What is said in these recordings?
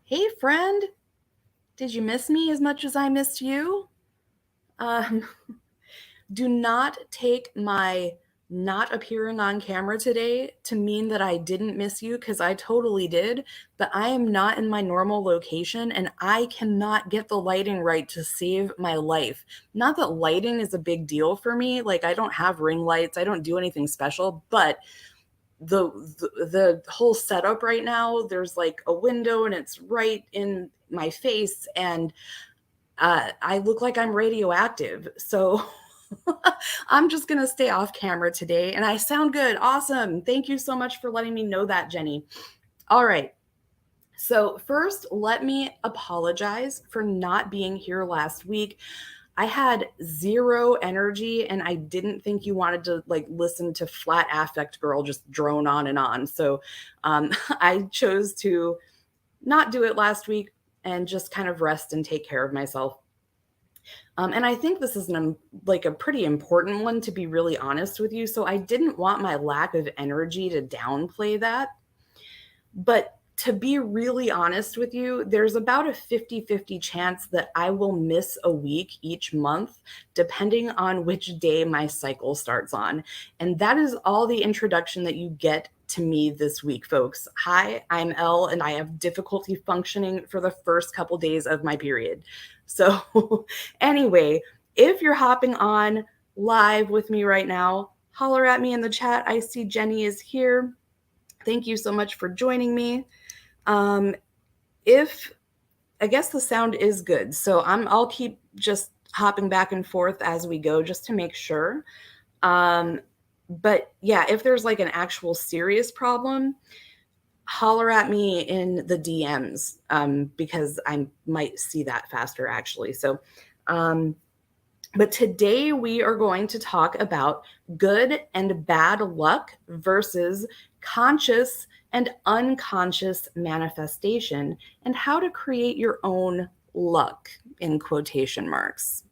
Hey, friend, did you miss me as much as I missed you? Um, do not take my not appearing on camera today to mean that I didn't miss you, because I totally did, but I am not in my normal location and I cannot get the lighting right to save my life. Not that lighting is a big deal for me. Like, I don't have ring lights, I don't do anything special, but the whole setup right now, there's like a window and it's right in my face, and I look like I'm radioactive. So I'm just going to stay off camera today, and I sound good. Awesome. Thank you so much for letting me know that, Jenny. All right. So, first, let me apologize for not being here last week. I had zero energy, and I didn't think you wanted to like listen to Flat Affect Girl just drone on and on. So, I chose to not do it last week and just kind of rest and take care of myself. And I think this is like a pretty important one, to be really honest with you. So I didn't want my lack of energy to downplay that. But to be really honest with you, there's about a 50-50 chance that I will miss a week each month, depending on which day my cycle starts on. And that is all the introduction that you get to me this week, folks. Hi, I'm Elle, and I have difficulty functioning for the first couple days of my period. So, anyway, if you're hopping on live with me right now, holler at me in the chat. I see Jenny is here. Thank you so much for joining me. If I guess the sound is good, so I'll keep just hopping back and forth as we go just to make sure. But yeah, if there's like an actual serious problem, holler at me in the DMs, because I might see that faster actually. So, but today we are going to talk about good and bad luck versus conscious and unconscious manifestation, and how to create your own luck in quotation marks.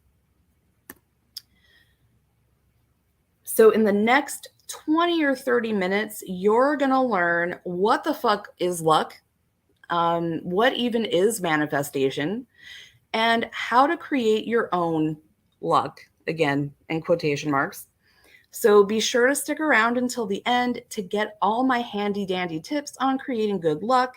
So in the next 20 or 30 minutes, you're going to learn what the fuck is luck, what even is manifestation, and how to create your own luck, again, in quotation marks. So be sure to stick around until the end to get all my handy dandy tips on creating good luck,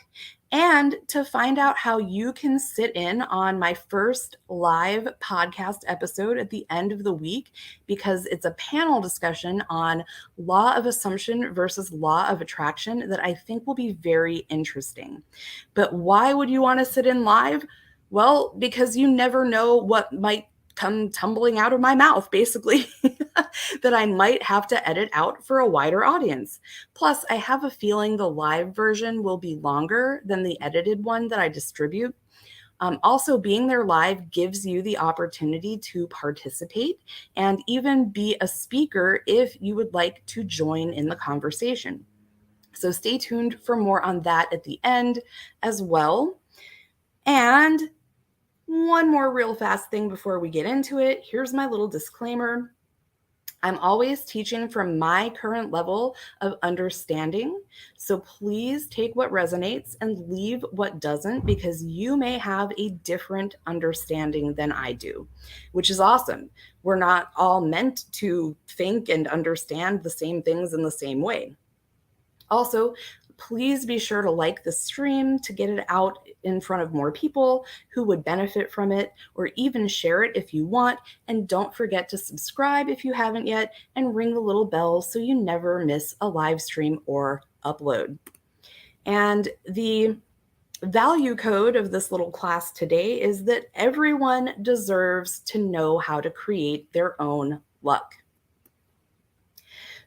and to find out how you can sit in on my first live podcast episode at the end of the week, because it's a panel discussion on law of assumption versus law of attraction that I think will be very interesting. But why would you want to sit in live? Well, because you never know what might come tumbling out of my mouth, basically, that I might have to edit out for a wider audience. Plus, I have a feeling the live version will be longer than the edited one that I distribute. Also, being there live gives you the opportunity to participate and even be a speaker if you would like to join in the conversation. So stay tuned for more on that at the end as well. And one more real fast thing before we get into it. Here's my little disclaimer. I'm always teaching from my current level of understanding. So please take what resonates and leave what doesn't, because you may have a different understanding than I do, which is awesome. We're not all meant to think and understand the same things in the same way. Also, please be sure to like the stream to get it out in front of more people who would benefit from it, or even share it if you want. And don't forget to subscribe if you haven't yet, and ring the little bell so you never miss a live stream or upload. And the value code of this little class today is that everyone deserves to know how to create their own luck.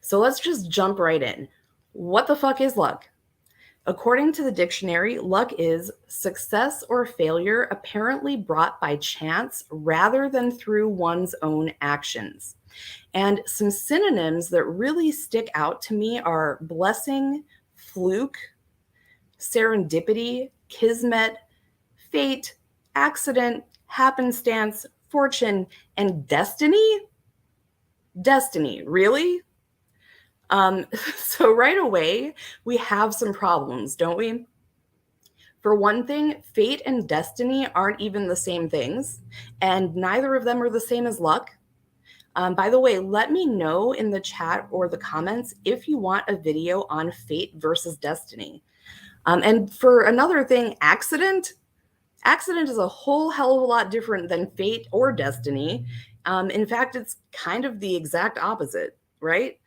So let's just jump right in. What the fuck is luck? According to the dictionary, luck is success or failure apparently brought by chance rather than through one's own actions. And some synonyms that really stick out to me are blessing, fluke, serendipity, kismet, fate, accident, happenstance, fortune, and destiny? Destiny, really? So right away, we have some problems, don't we? For one thing, fate and destiny aren't even the same things, and neither of them are the same as luck. By the way, let me know in the chat or the comments if you want a video on fate versus destiny. And for another thing, accident is a whole hell of a lot different than fate or destiny. In fact, it's kind of the exact opposite, right?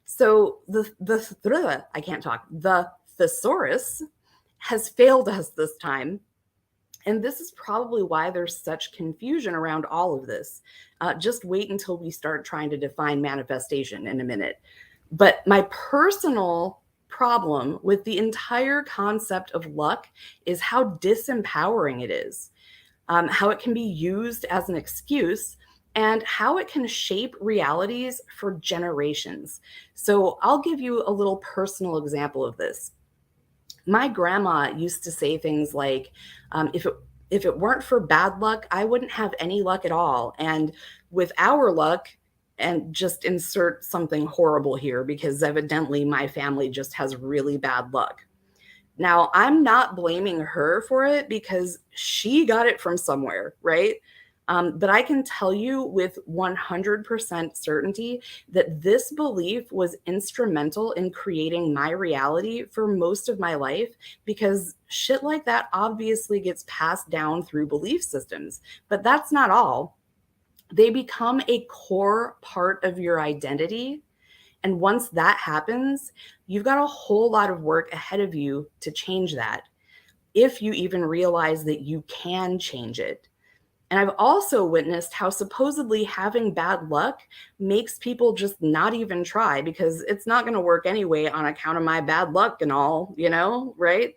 So I can't talk. The thesaurus has failed us this time. And this is probably why there's such confusion around all of this. Just wait until we start trying to define manifestation in a minute. But my personal problem with the entire concept of luck is how disempowering it is, how it can be used as an excuse, and how it can shape realities for generations. So I'll give you a little personal example of this. My grandma used to say things like, if it weren't for bad luck, I wouldn't have any luck at all. And with our luck, and just insert something horrible here because evidently my family just has really bad luck. Now, I'm not blaming her for it because she got it from somewhere, right? But I can tell you with 100% certainty that this belief was instrumental in creating my reality for most of my life, because shit like that obviously gets passed down through belief systems. But that's not all. They become a core part of your identity. And once that happens, you've got a whole lot of work ahead of you to change that, if you even realize that you can change it. And I've also witnessed how supposedly having bad luck makes people just not even try because it's not going to work anyway on account of my bad luck and all, right?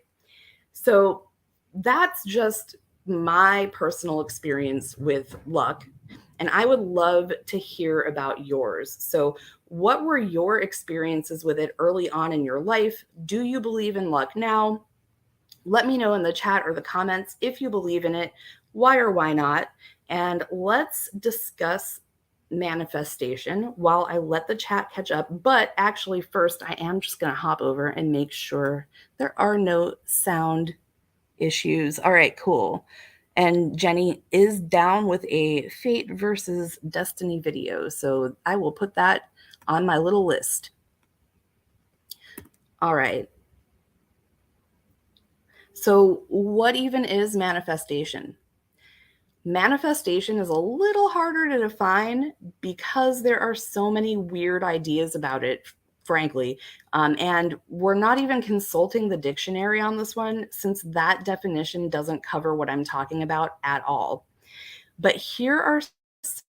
So that's just my personal experience with luck. And I would love to hear about yours. So, what were your experiences with it early on in your life? Do you believe in luck now? Let me know in the chat or the comments if you believe in it, why or why not. And let's discuss manifestation while I let the chat catch up. But actually, first, I am just going to hop over and make sure there are no sound issues. All right, cool. And Jenny is down with a fate versus destiny video. So I will put that on my little list. All right. So what even is manifestation? Manifestation is a little harder to define because there are so many weird ideas about it, frankly. And we're not even consulting the dictionary on this one, since that definition doesn't cover what I'm talking about at all. But here are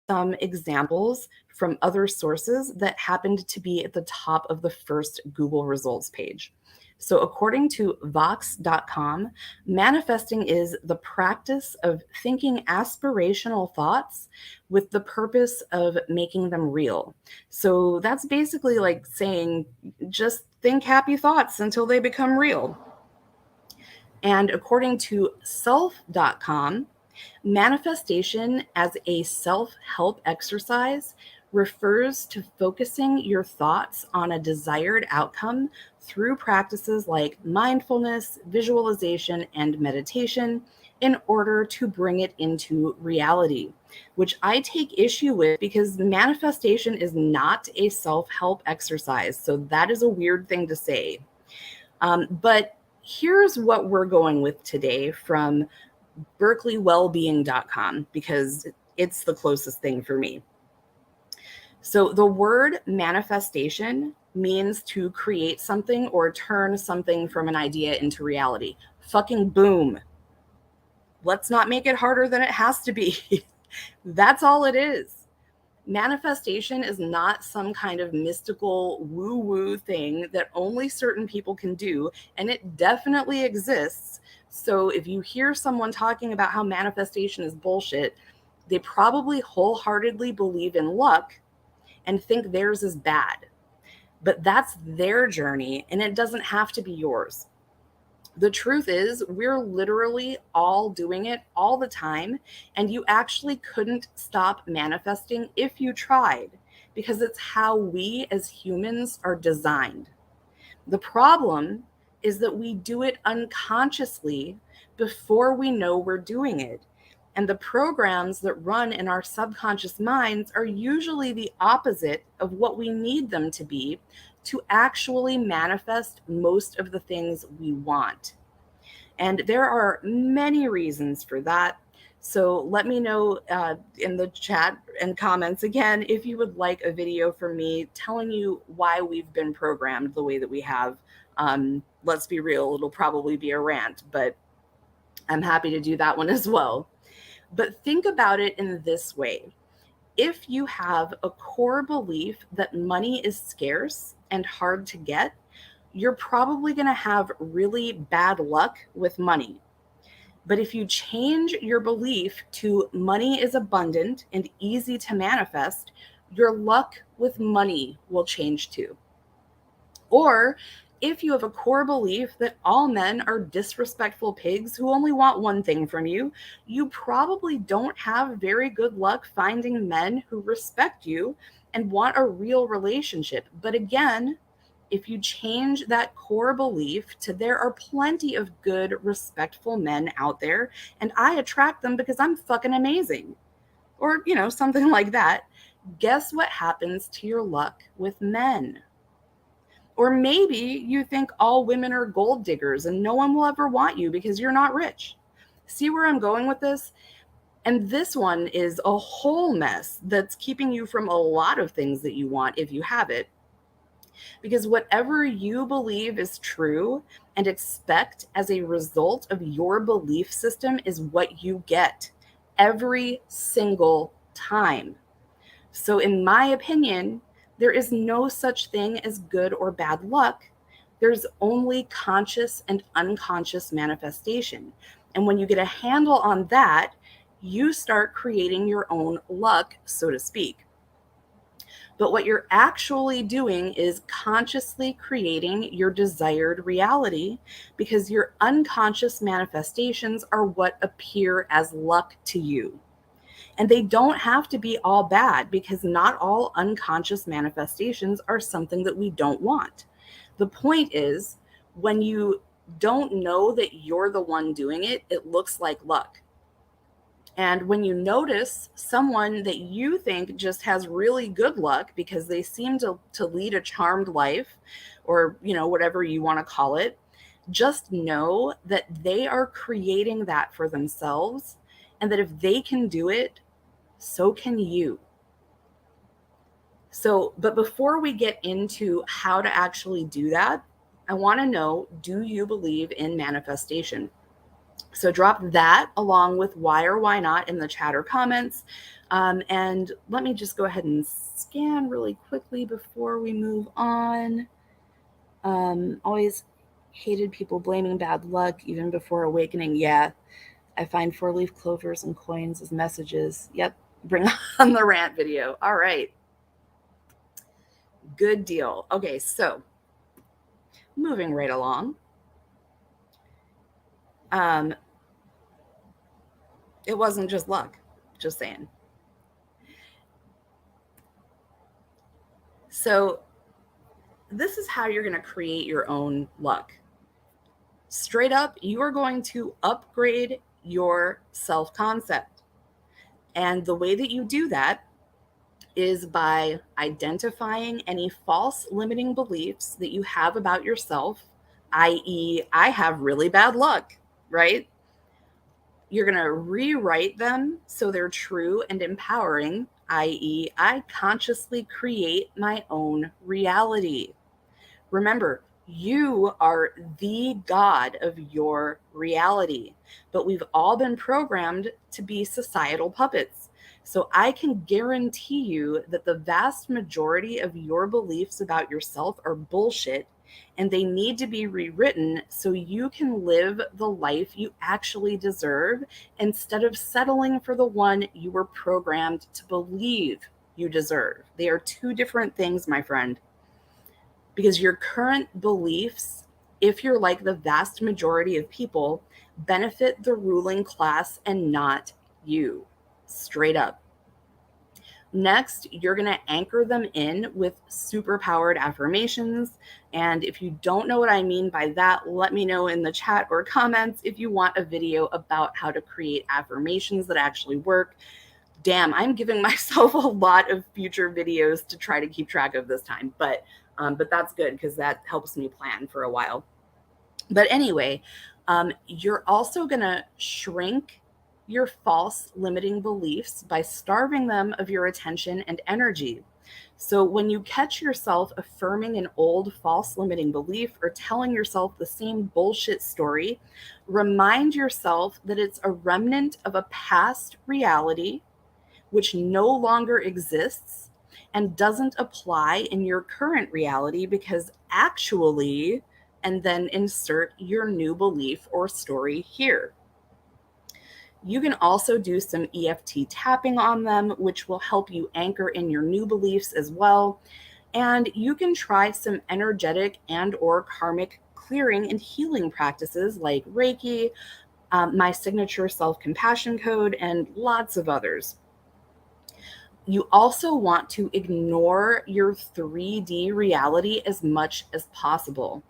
some examples from other sources that happened to be at the top of the first Google results page. So according to Vox.com, manifesting is the practice of thinking aspirational thoughts with the purpose of making them real. So that's basically like saying, just think happy thoughts until they become real. And according to Self.com, manifestation as a self-help exercise refers to focusing your thoughts on a desired outcome through practices like mindfulness, visualization, and meditation in order to bring it into reality, which I take issue with because manifestation is not a self-help exercise. So that is a weird thing to say. But here's what we're going with today from berkeleywellbeing.com because it's the closest thing for me. So the word manifestation means to create something or turn something from an idea into reality. Fucking boom. Let's not make it harder than it has to be. That's all it is. Manifestation is not some kind of mystical woo-woo thing that only certain people can do, and it definitely exists. So if you hear someone talking about how manifestation is bullshit, they probably wholeheartedly believe in luck and think theirs is bad. But that's their journey, and it doesn't have to be yours. The truth is, we're literally all doing it all the time, and you actually couldn't stop manifesting if you tried, because it's how we as humans are designed. The problem is that we do it unconsciously before we know we're doing it. And the programs that run in our subconscious minds are usually the opposite of what we need them to be to actually manifest most of the things we want. And there are many reasons for that. So let me know in the chat and comments again if you would like a video from me telling you why we've been programmed the way that we have. Let's be real, it'll probably be a rant, but I'm happy to do that one as well. But think about it in this way. If you have a core belief that money is scarce and hard to get, you're probably going to have really bad luck with money. But if you change your belief to money is abundant and easy to manifest, your luck with money will change too. Or if you have a core belief that all men are disrespectful pigs who only want one thing from you, you probably don't have very good luck finding men who respect you and want a real relationship. But again, if you change that core belief to there are plenty of good, respectful men out there, and I attract them because I'm fucking amazing, or, something like that, guess what happens to your luck with men? Or maybe you think all women are gold diggers and no one will ever want you because you're not rich. See where I'm going with this? And this one is a whole mess that's keeping you from a lot of things that you want if you have it. Because whatever you believe is true and expect as a result of your belief system is what you get every single time. So, in my opinion, there is no such thing as good or bad luck. There's only conscious and unconscious manifestation. And when you get a handle on that, you start creating your own luck, so to speak. But what you're actually doing is consciously creating your desired reality because your unconscious manifestations are what appear as luck to you. And they don't have to be all bad because not all unconscious manifestations are something that we don't want. The point is, when you don't know that you're the one doing it, it looks like luck. And when you notice someone that you think just has really good luck because they seem to lead a charmed life, or, whatever you want to call it, just know that they are creating that for themselves, and that if they can do it, so can you. So, but before we get into how to actually do that, I want to know, do you believe in manifestation? So drop that along with why or why not in the chat or comments. And let me just go ahead and scan really quickly before we move on. Always hated people blaming bad luck even before awakening. Yeah, I find 4-leaf clovers and coins as messages. Yep, bring on the rant video. All right. Good deal. Okay, so moving right along. It wasn't just luck, just saying. So this is how you're going to create your own luck. Straight up, you are going to upgrade your self-concept. And the way that you do that is by identifying any false limiting beliefs that you have about yourself, i.e., I have really bad luck, right? You're going to rewrite them so they're true and empowering, i.e., I consciously create my own reality. Remember, you are the God of your reality, but we've all been programmed to be societal puppets. So I can guarantee you that the vast majority of your beliefs about yourself are bullshit, and they need to be rewritten so you can live the life you actually deserve instead of settling for the one you were programmed to believe you deserve. They are two different things, my friend. Because your current beliefs, if you're like the vast majority of people, benefit the ruling class and not you. Straight up. Next, you're going to anchor them in with superpowered affirmations. And if you don't know what I mean by that, let me know in the chat or comments if you want a video about how to create affirmations that actually work. Damn, I'm giving myself a lot of future videos to try to keep track of this time, but that's good because that helps me plan for a while. But anyway, you're also going to shrink your false limiting beliefs by starving them of your attention and energy. So when you catch yourself affirming an old false limiting belief or telling yourself the same bullshit story, remind yourself that it's a remnant of a past reality which no longer exists and doesn't apply in your current reality because actually, and then insert your new belief or story here. You can also do some EFT tapping on them, which will help you anchor in your new beliefs as well. And you can try some energetic and or karmic clearing and healing practices like Reiki, my signature self-compassion code, and lots of others. You also want to ignore your 3D reality as much as possible.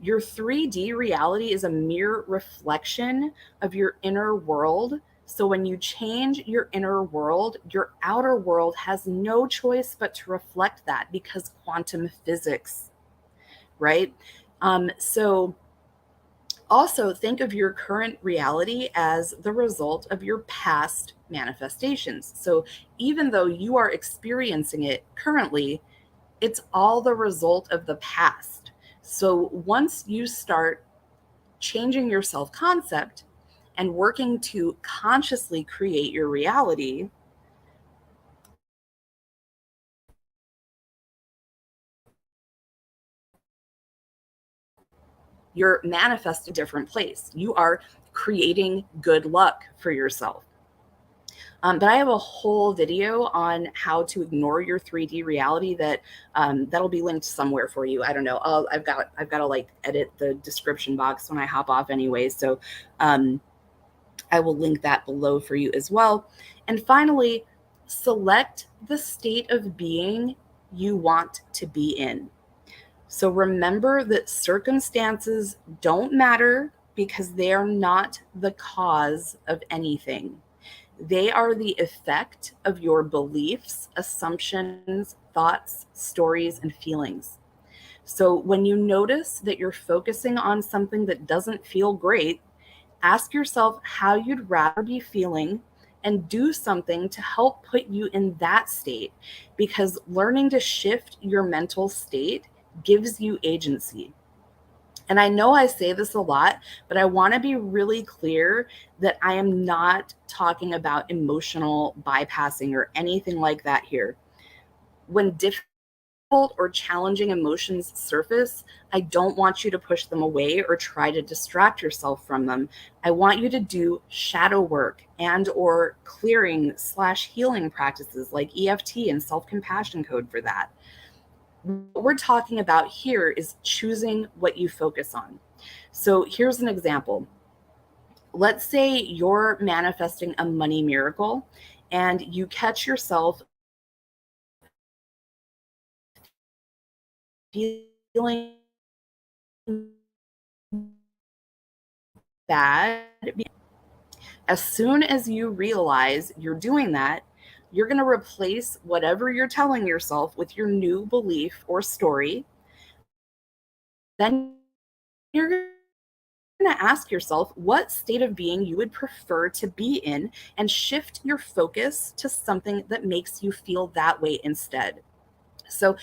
Your 3D reality is a mere reflection of your inner world. So when you change your inner world, your outer world has no choice but to reflect that because quantum physics, right? So also think of your current reality as the result of your past manifestations. So even though you are experiencing it currently, it's all the result of the past. So once you start changing your self concept and working to consciously create your reality, you're manifesting a different place. You are creating good luck for yourself. But I have a whole video on how to ignore your 3D reality that that'll be linked somewhere for you. I don't know. I've got to like edit the description box when I hop off anyway. So I will link that below for you as well. And finally, select the state of being you want to be in. So remember that circumstances don't matter because they are not the cause of anything. They are the effect of your beliefs, assumptions, thoughts, stories, and feelings. So when you notice that you're focusing on something that doesn't feel great, ask yourself how you'd rather be feeling and do something to help put you in that state, because learning to shift your mental state gives you agency. And I know I say this a lot, but I want to be really clear that I am not talking about emotional bypassing or anything like that here. When difficult or challenging emotions surface, I don't want you to push them away or try to distract yourself from them. I want you to do shadow work and or clearing / healing practices like EFT and self-compassion code for that. What we're talking about here is choosing what you focus on. So here's an example. Let's say you're manifesting a money miracle and you catch yourself feeling bad. As soon as you realize you're doing that, you're going to replace whatever you're telling yourself with your new belief or story. Then you're going to ask yourself what state of being you would prefer to be in and shift your focus to something that makes you feel that way instead. So,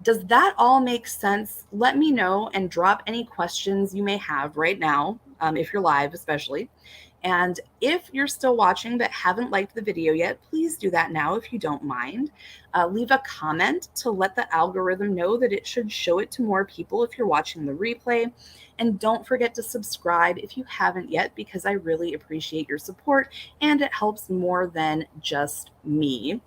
does that all make sense? Let me know and drop any questions you may have right now, if you're live, especially. And if you're still watching but haven't liked the video yet, please do that now if you don't mind. Leave a comment to let the algorithm know that it should show it to more people if you're watching the replay. And don't forget to subscribe if you haven't yet, because I really appreciate your support and it helps more than just me.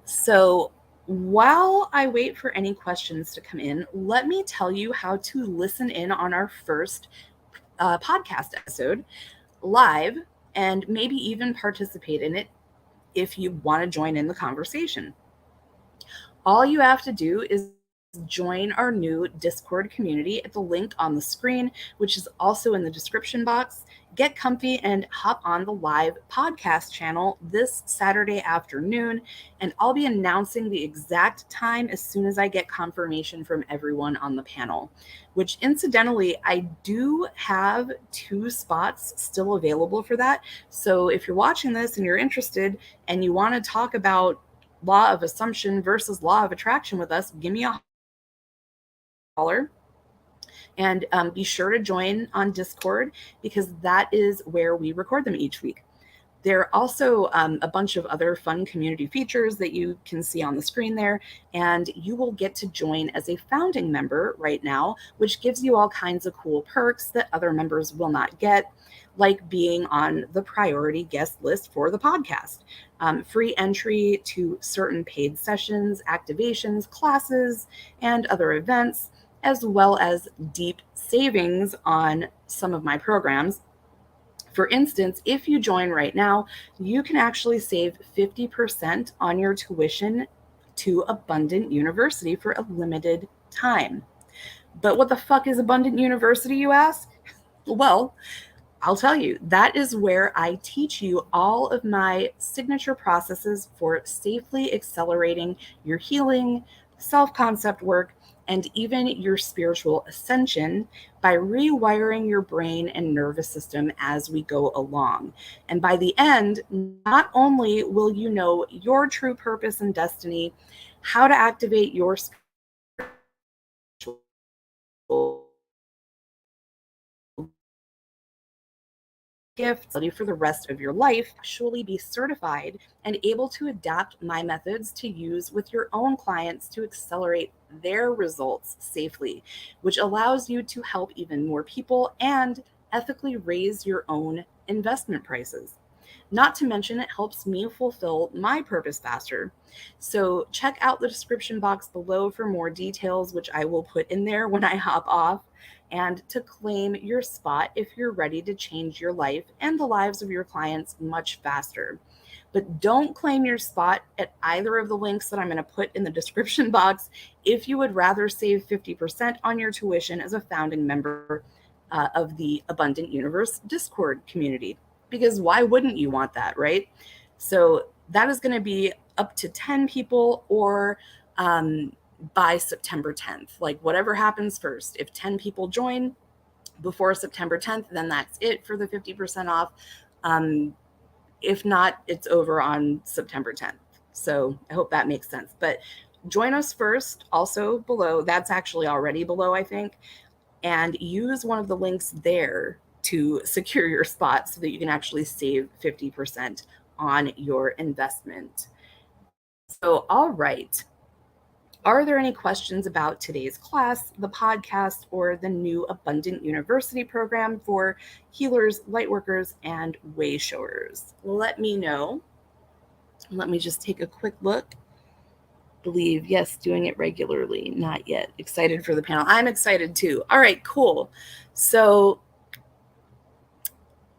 So while I wait for any questions to come in, let me tell you how to listen in on our first podcast episode live and maybe even participate in it if you want to join in the conversation. All you have to do is join our new Discord community at the link on the screen, which is also in the description box. Get comfy and hop on the live podcast channel this Saturday afternoon, and I'll be announcing the exact time as soon as I get confirmation from everyone on the panel, which incidentally, I do have 2 spots still available for that. So if you're watching this and you're interested and you want to talk about law of assumption versus law of attraction with us, give me a holler. And be sure to join on Discord, because that is where we record them each week. There are also a bunch of other fun community features that you can see on the screen there, and you will get to join as a founding member right now, which gives you all kinds of cool perks that other members will not get, like being on the priority guest list for the podcast, free entry to certain paid sessions, activations, classes, and other events, as well as deep savings on some of my programs. For instance, if you join right now, you can actually save 50% on your tuition to Abundant University for a limited time. But what the fuck is Abundant University, you ask? Well, I'll tell you, that is where I teach you all of my signature processes for safely accelerating your healing, self-concept work, and even your spiritual ascension by rewiring your brain and nervous system as we go along. And by the end, not only will you know your true purpose and destiny, how to activate your gifts for the rest of your life, actually be certified and able to adapt my methods to use with your own clients to accelerate their results safely, which allows you to help even more people and ethically raise your own investment prices. Not to mention, it helps me fulfill my purpose faster. So check out the description box below for more details, which I will put in there when I hop off, and to claim your spot if you're ready to change your life and the lives of your clients much faster. But don't claim your spot at either of the links that I'm going to put in the description box if you would rather save 50% on your tuition as a founding member of the Abundant Universe Discord community. Because why wouldn't you want that, right? So that is going to be up to 10 people, or by September 10th. Like, whatever happens first. If 10 people join before September 10th, then that's it for the 50% off. If not, it's over on September 10th. So I hope that makes sense. But join us first, also below. That's actually already below, I think. And use one of the links there to secure your spot so that you can actually save 50% on your investment. So, all right. Are there any questions about today's class, the podcast, or the new Abundant University program for healers, lightworkers, and way showers? Let me know. Let me just take a quick look. Believe, yes, doing it regularly. Not yet. Excited for the panel. I'm excited too. All right, cool. So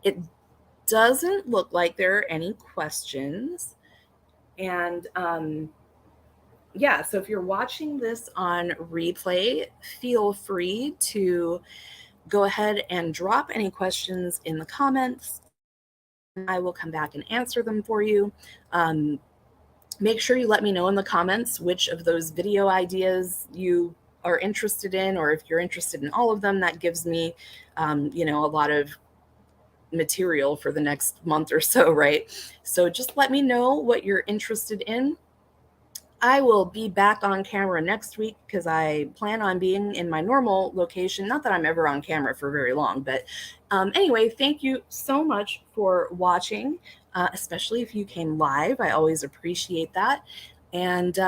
it doesn't look like there are any questions. And yeah, so if you're watching this on replay, feel free to go ahead and drop any questions in the comments. I will come back and answer them for you. Make sure you let me know in the comments which of those video ideas you are interested in, or if you're interested in all of them. That gives me, a lot of material for the next month or so, right? So just let me know what you're interested in. I will be back on camera next week because I plan on being in my normal location. Not that I'm ever on camera for very long, but anyway, thank you so much for watching, especially if you came live. I always appreciate that. And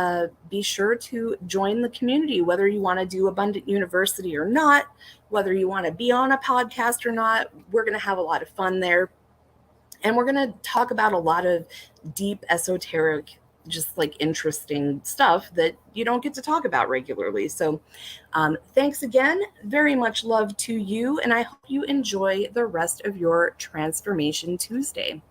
be sure to join the community, whether you want to do Abundant University or not, whether you want to be on a podcast or not. We're going to have a lot of fun there. And we're going to talk about a lot of deep esoteric just like interesting stuff that you don't get to talk about regularly. So thanks again. Very much love to you. And I hope you enjoy the rest of your Transformation Tuesday.